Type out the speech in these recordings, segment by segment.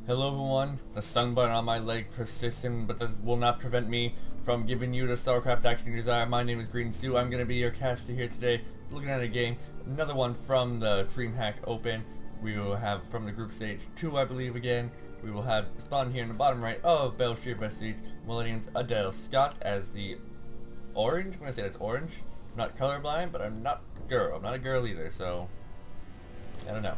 Hello everyone, the stun button on my leg persistent, but this will not prevent me from giving you the StarCraft action you desire. My name is Green Sue. I'm going to be your caster here today, looking at a game, another one from the DreamHack Open. We will have from the group stage 2, I believe again. We will have spawn here in the bottom right of Bel'Shir Vestige, Mil.Adelscott as the orange. I'm going to say that's orange. I'm not colorblind, but I'm not a girl. I'm not a girl either, so I don't know.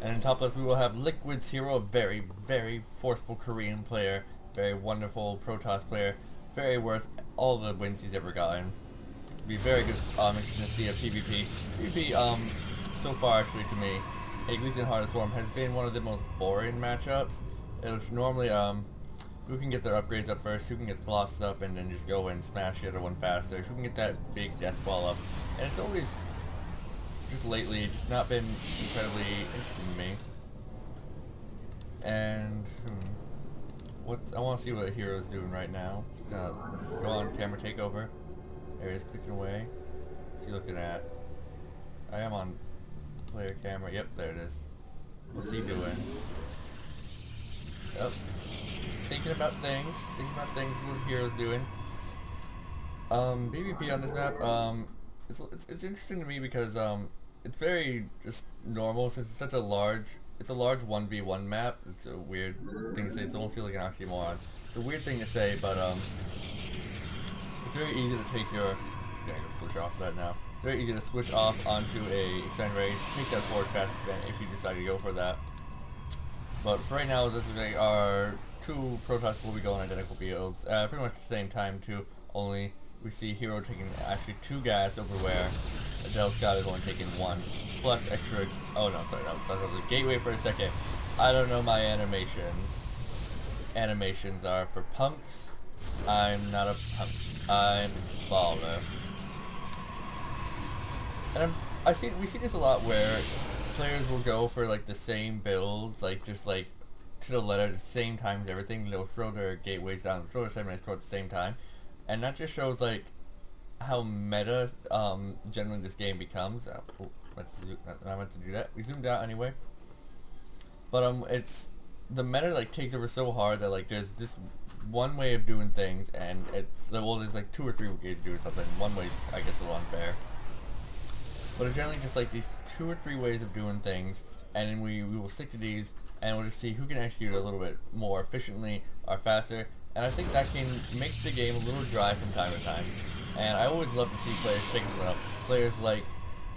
And in top left we will have Liquid.HerO, a very, very forceful Korean player, very wonderful Protoss player, very worth all the wins he's ever gotten. It'll be very good, interesting to see a PvP. PvP, so far actually to me, at least in Heart of Swarm, has been one of the most boring matchups. It was normally, who can get their upgrades up first, who can get blossomed up and then just go and smash the other one faster, who can get that big death ball up. And it's always, just lately, it's just not been incredibly interesting to me. And what I want to see what Hero's doing right now. Just gonna go on camera takeover. There he is, clicking away. What's he looking at? I am on player camera. Yep, there it is. What's he doing? Yep. Thinking about things. What Hero's doing. PvP on this map. It's interesting to me because it's very just normal since it's such a large, it's a large 1v1 map. It's a weird thing to say, it's almost feel like an oxymoron. It's a weird thing to say, but it's very easy to take your, just gonna go switch off that now. It's very easy to switch off onto a expand race, take that forward fast expand if you decide to go for that. But for right now, this is our two Protoss will be going identical builds, pretty much the same time too, only we see HerO taking actually 2 gas over where Adelscott is only taking 1, plus extra, oh no, sorry, no, the gateway for a second. I don't know my animations. Animations are for punks. I'm not a punk. I'm baller. And we see this a lot where players will go for like the same builds, like just like to the letter, the same time as everything. They'll throw their gateways down, throw their 7 core at the same time. And that just shows like how meta generally this game becomes. Oh, I meant to do that. We zoomed out anyway. But it's the meta like takes over so hard that like there's this one way of doing things, and there's like 2 or 3 ways of doing something. One way I guess a little unfair, but it's generally just like these 2 or 3 ways of doing things, and then we will stick to these, and we'll just see who can execute a little bit more efficiently or faster. And I think that can make the game a little dry from time to time. And I always love to see players shaking it up. Players like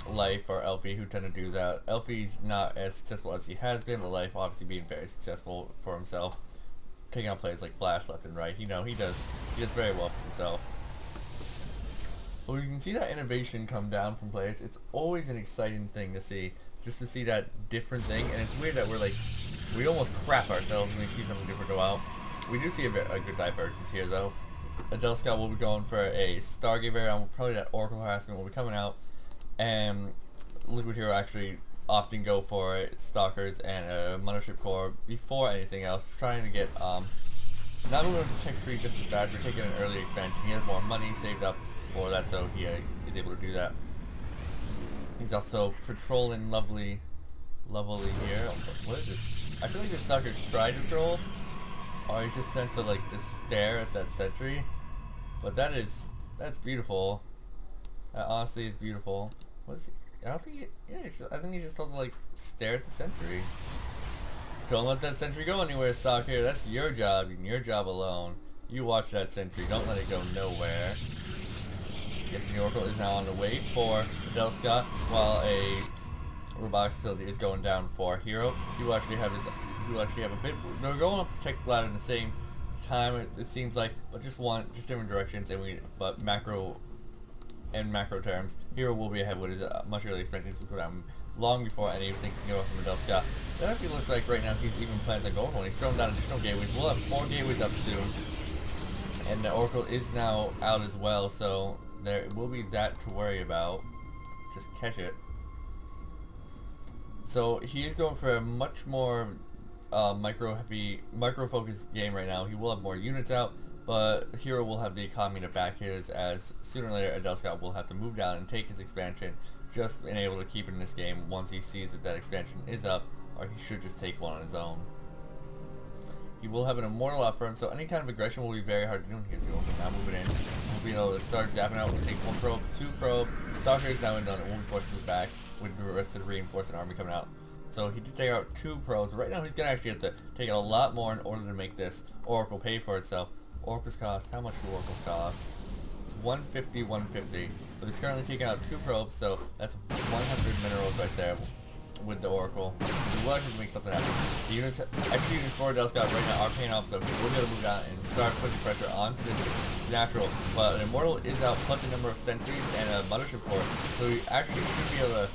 Life or Elfie who tend to do that. Elfie's not as successful as he has been, but Life obviously being very successful for himself. Taking on players like Flash left and right. He does very well for himself. But when you can see that innovation come down from players, it's always an exciting thing to see. Just to see that different thing. And it's weird that we almost crap ourselves when we see something different go out. We do see a good divergence here, though. Adelscott will be going for a Stargate variant, probably that Oracle harassment will be coming out, and Liquid.HerO actually opting go for it, Stalkers and a Mothership Core before anything else, trying to get, not only to tech tree just as fast, we're taking an early expansion. He has more money saved up for that, so he is able to do that. He's also patrolling lovely here. What is this? I feel like the Stalkers tried to troll, or he's just sent to like just stare at that sentry, but that's beautiful. That honestly is beautiful. What is he? I don't think I think he's just told to like stare at the sentry. Don't let that sentry go anywhere, Stalker. That's your job and your job alone. You watch that sentry. Don't let it go nowhere. Guess the Oracle is now on the way for Adelscott, while a robotics facility is going down for HerO. He will actually have a bit. They're going up the tech ladder in the same time, it seems like, but just different directions. But macro terms, HerO will be ahead with his much earlier expansions to go down long before anything can go from Adelscott. That actually looks like right now he's even plans on going for one. He's throwing down additional gateways. We'll have 4 gateways up soon, and the Oracle is now out as well. So there will be that to worry about. Just catch it. So he is going for a much more micro-focused game right now. He will have more units out, but HerO will have the economy to back his, as sooner or later Adelscott will have to move down and take his expansion, just being able to keep it in this game once he sees that expansion is up, or he should just take one on his own. He will have an immortal up for him, so any kind of aggression will be very hard to do. Here's the open. Now moving in. We'll be able to start zapping out. We'll take 1 probe, 2 probes. Stalker is now done, and we'll be forced to move back with the rest of the reinforced army coming out. So he did take out 2 probes. Right now he's going to actually have to take out a lot more in order to make this Oracle pay for itself. Oracles cost, how much do Oracles cost? It's 150, 150. So he's currently taking out 2 probes, so that's 100 minerals right there with the Oracle. So we'll actually make something happen. The units, extra units for Adelscott right now are paying off, so we'll be able to move out and start putting pressure onto this natural. But an Immortal is out, plus a number of sentries and a Mothership Core, so we actually should be able to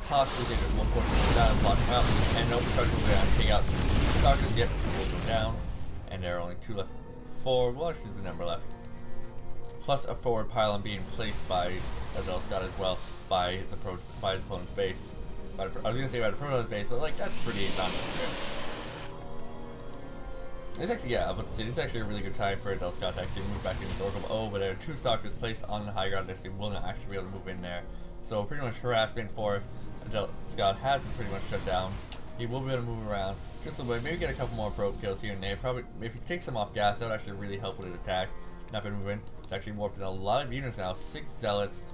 possibly take this 1 force down and block him out, and no charges will go down and take out 2 Stalkers, yet 2 will go down, and there are only 2 left. 4, well actually the number left. Plus a forward pylon being placed by Adelscott as well, by his opponent's base. I was gonna say by the Protoss base, but like that's pretty non-necessary. It's actually, yeah, but it's actually a really good time for Adelscott to actually move back into this Oracle. Oh, but there are 2 Stalkers placed on the high ground that they will not actually be able to move in there. So pretty much harassment for Adelscott has been pretty much shut down. He will be able to move around just a little bit, maybe get a couple more probe kills here and there. Probably, if he takes them off gas, that would actually really help with his attack. Not been moving. It's actually warped in a lot of units now. 6 Zealots,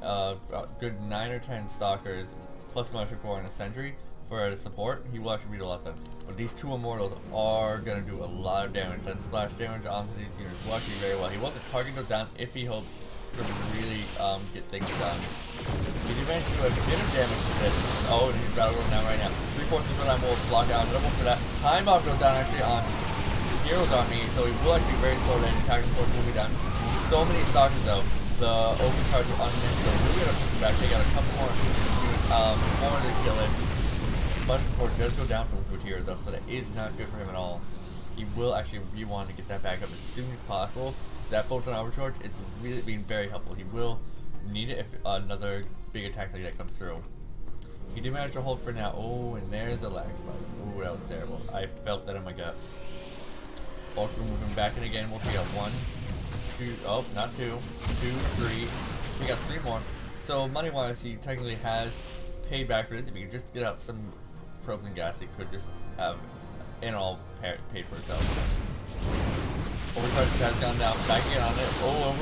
a good 9 or 10 Stalkers, plus Mothership Core and a Sentry for the support. He will actually beat a lot of them. But these 2 Immortals are going to do a lot of damage, and splash damage onto these units will actually be very well. He wants to target those down if he hopes to really get things done. He did manage to do a bit of damage to this. Oh, and he's battle room now right now. 3/4 of the time will block down. Double for that. Time bomb goes down actually on the Hero's army, so he will actually be very slow and attacking force will be down. So many Stalkers though. The open charge will unnecessary. We'll be able to push him back, take out a couple more units, more to kill it. Mothership Core does go down from Liquid here though, so that is not good for him at all. He will actually want to get that back up as soon as possible. So that Photon Overcharge is really being very helpful. He will need it if another big attack like that comes through. He did manage to hold for now. Oh, and there's a lag spike. Oh, that was terrible. I felt that in my gut. Also moving back in again. We'll take out 1, 2, oh, not 2, 2, 3. We got 3 more. So money-wise, he technically has paid back for this. If he could just get out some probes and gas, he could just have in all paid for itself. Overcharge has gone down, back again on it. Oh,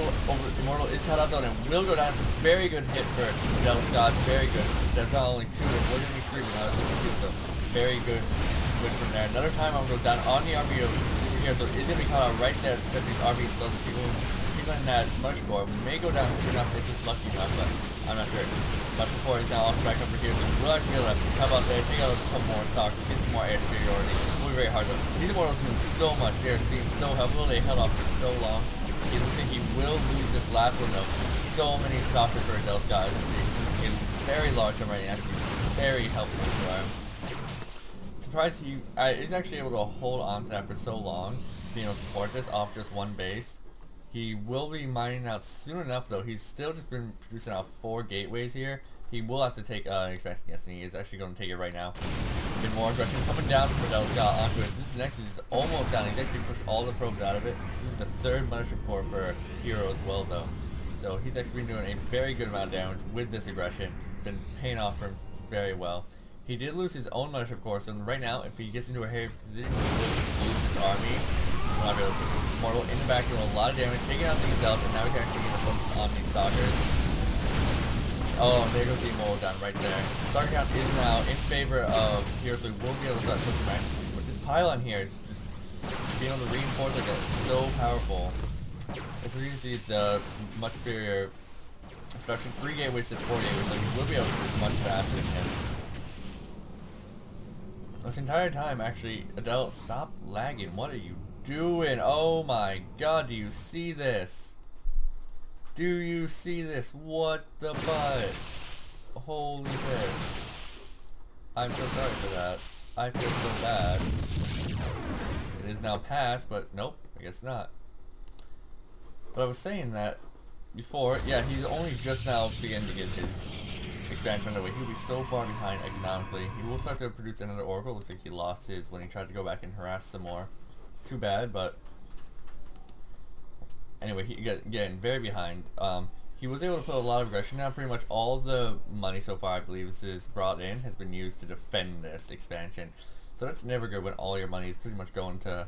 Immortal is cut out though, and will go down. It's a very good hit for Bel'Shir, very good. That's not only 2, it was going to be 3, but now it's only 2, so very good win from there. Another time I'm going to go down on the army of here, so it's going to be caught out right there. Except the army itself, even that Mothership Core may go down soon enough if it's lucky enough, but I'm not sure. Mothership Core is now also back up for here, so we'll actually be able to come out there, take out a couple more stocks, get some more air superiority. Very hard though. These Immortals doing so much. They are being so helpful. They held off for so long. He looks like he will lose this last one though. So many Stalkers for Adelscott. In very large number and actually very helpful for him. Surprised he is actually able to hold on to that for so long, being able to support this off just 1 base. He will be mining out soon enough though. He's still just been producing out 4 gateways here. He will have to take an expansion, yes, and he is actually going to take it right now. Get more aggression coming down from Adelscott onto it. This next is almost down. He's actually pushed all the probes out of it. This is the 3rd Mothership Core for Hero as well, though. So he's actually been doing a very good amount of damage with this aggression. Been paying off for him very well. He did lose his own Mothership Core, so right now, if he gets into a hairy position, he will lose his army. Immortal in the back doing a lot of damage, taking out these Zealots, and now we can actually get the focus on these Stalkers. Oh, there goes the Immortal down right there. Stalker count is now in favor of here, so we will be able to start pushing back. But this pylon here is just being able to reinforce like that is so powerful. As you can see, it's the much superior production. 3 gateways to 4 gateways, so he will be able to do much faster than him. This entire time, actually, Adele, stop lagging. What are you doing? Oh my god, do you see this? Do you see this? What the butt? Holy piss. I'm so sorry for that. I feel so bad. It is now past, but nope, I guess not. But I was saying that before, yeah, he's only just now beginning to get his expansion underway. He'll be so far behind economically. He will start to produce another Oracle. Looks like he lost his when he tried to go back and harass some more. It's too bad, but anyway, he getting very behind. He was able to put a lot of aggression down. Pretty much all the money so far, I believe, is brought in has been used to defend this expansion. So So that's never good when all your money is pretty much going to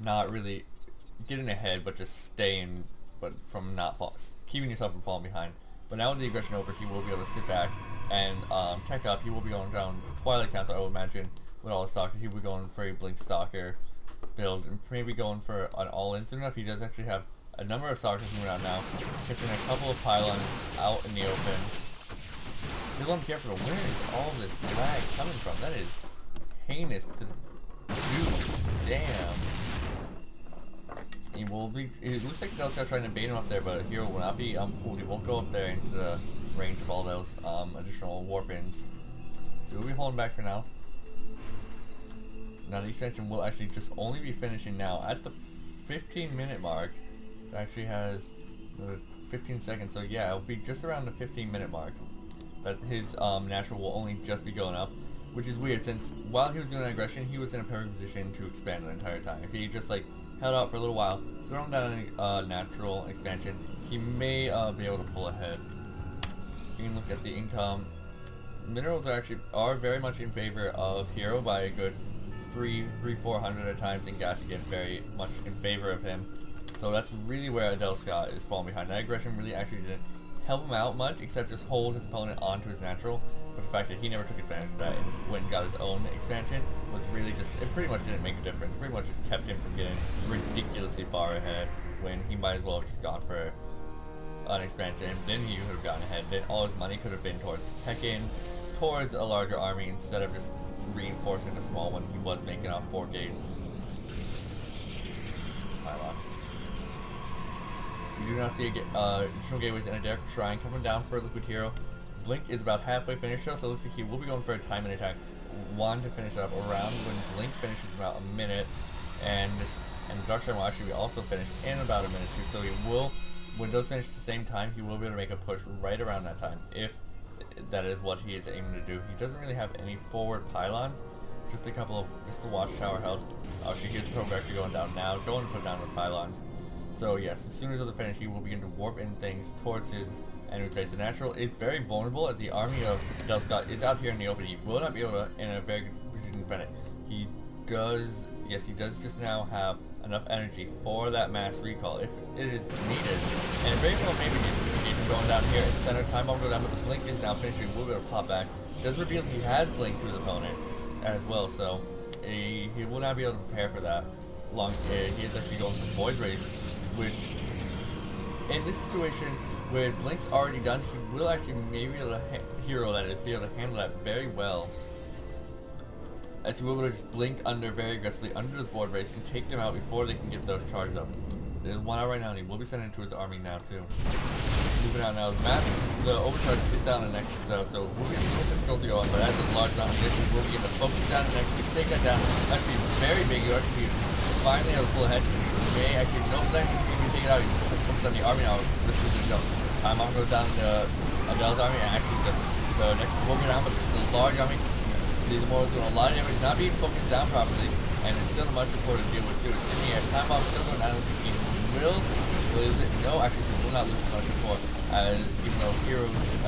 not really getting ahead, but just staying, but from not keeping yourself from falling behind. But now with the aggression over, he will be able to sit back and tech up. He will be going down Twilight Council, I would imagine, with all the stalkers. He will be going for a Blink Stalker build, and maybe going for an all-in. Soon enough, he does actually have a number of stalkers moving out now, catching a couple of pylons out in the open. Just want to be careful. Where is all this lag coming from? That is heinous to use. Damn. He will be. It looks like Adelscott's trying to bait him up there, but Hero will not be fooled. He won't go up there into the range of all those additional warp-ins. So we'll be holding back for now. Now the extension will actually just only be finishing now at the 15-minute mark. It actually has 15 seconds, so yeah, it'll be just around the 15-minute mark that his natural will only just be going up, which is weird since while he was doing aggression, he was in a perfect position to expand the entire time. If he just like held out for a little while, thrown down a natural expansion, he may be able to pull ahead. You can look at the income. Minerals are very much in favor of Hero by a good 400 at times, and gas again very much in favor of him. So that's really where Adelscott is falling behind. That aggression really actually didn't help him out much, except just hold his opponent onto his natural. But the fact that he never took advantage of that and went and got his own expansion was really just, it pretty much didn't make a difference. It pretty much just kept him from getting ridiculously far ahead when he might as well have just gone for an expansion. Then he could have gotten ahead. Then all his money could have been towards teching, towards a larger army, instead of just reinforcing a small one. He was making off 4 gates. You do not see additional gateways in a Derek Shrine coming down for Liquid.HerO. Blink is about halfway finished though, so it looks like he will be going for a time and attack. One to finish up around when Blink finishes about a minute, and Dark Shrine will actually be also finished in about a minute too. So he will, when those finish at the same time, he will be able to make a push right around that time, if that is what he is aiming to do. He doesn't really have any forward pylons, just a couple of, just the watchtower held. Actually, here's the probe actually going down now, going to put down those pylons. So yes, as soon as those are finished, he will begin to warp in things towards his enemy base. The natural is very vulnerable as the army of Adelscott is out here in the open. He will not be able to, in a very good position to defend it. He does just now have enough energy for that mass recall if it is needed. And very well maybe he's going down here in the center. Time bomb go down, but the blink is now finished. He will be able to pop back. Does reveal he has blinked to his opponent as well, so he will not be able to prepare for that long. He is actually going for Void Race, which in this situation where Blink's already done, he will actually maybe be able to Hero that is be able to handle that very well. As he will be able to just blink under very aggressively under the Void Race and take them out before they can get those charged up. There's 1 hour right now, and he will be sending it to his army now too. Moving out now, the overcharge is down the Nexus though, so we'll get a little difficulty going, but as a large amount of mission, we'll begin to focus down the Nexus. If you take that down, actually very big, you actually finally able to pull ahead. May actually no plan if you take it out, you focus on the army now. This is the jump. Time on goes down to Adele's army, and actually the Nexus will go down, but this is a large army. These are more doing a lot of damage, not being focused down properly, and there's still much support to deal with too. It's in the air. Time bomb still going down. He will lose it. No, actually he will not lose so much support, as even though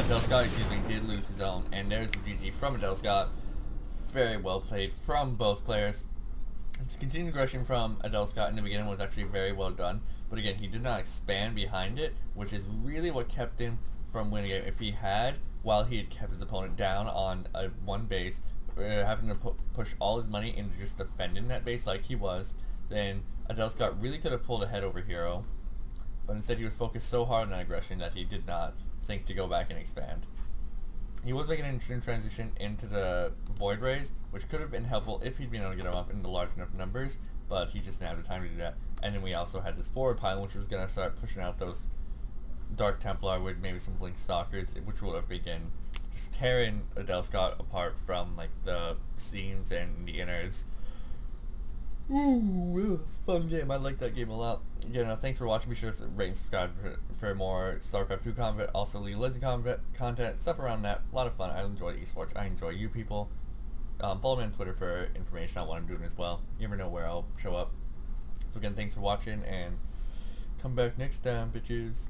Adelscott, did lose his own. And there's the GG from Adelscott. Very well played from both players. Continued aggression from Adelscott in the beginning was actually very well done, but again, he did not expand behind it, which is really what kept him from winning it. If he had, while he had kept his opponent down on one base, having to push all his money into just defending that base like he was, then Adelscott really could have pulled ahead over Hero, but instead he was focused so hard on aggression that he did not think to go back and expand. He was making an interesting transition into the Void Rays, which could have been helpful if he'd been able to get him up into large enough numbers, but he just didn't have the time to do that. And then we also had this forward pylon, which was going to start pushing out those Dark Templar with maybe some Blink Stalkers, which will begin just tearing Adelscott apart from like the seams and the innards. Ooh, fun game. I like that game a lot. Again, thanks for watching. Be sure to rate and subscribe for more StarCraft 2 content, also League of Legends content, stuff around that. A lot of fun. I enjoy esports. I enjoy you people. Follow me on Twitter for information on what I'm doing as well. You never know where I'll show up. So again, thanks for watching, and come back next time, bitches.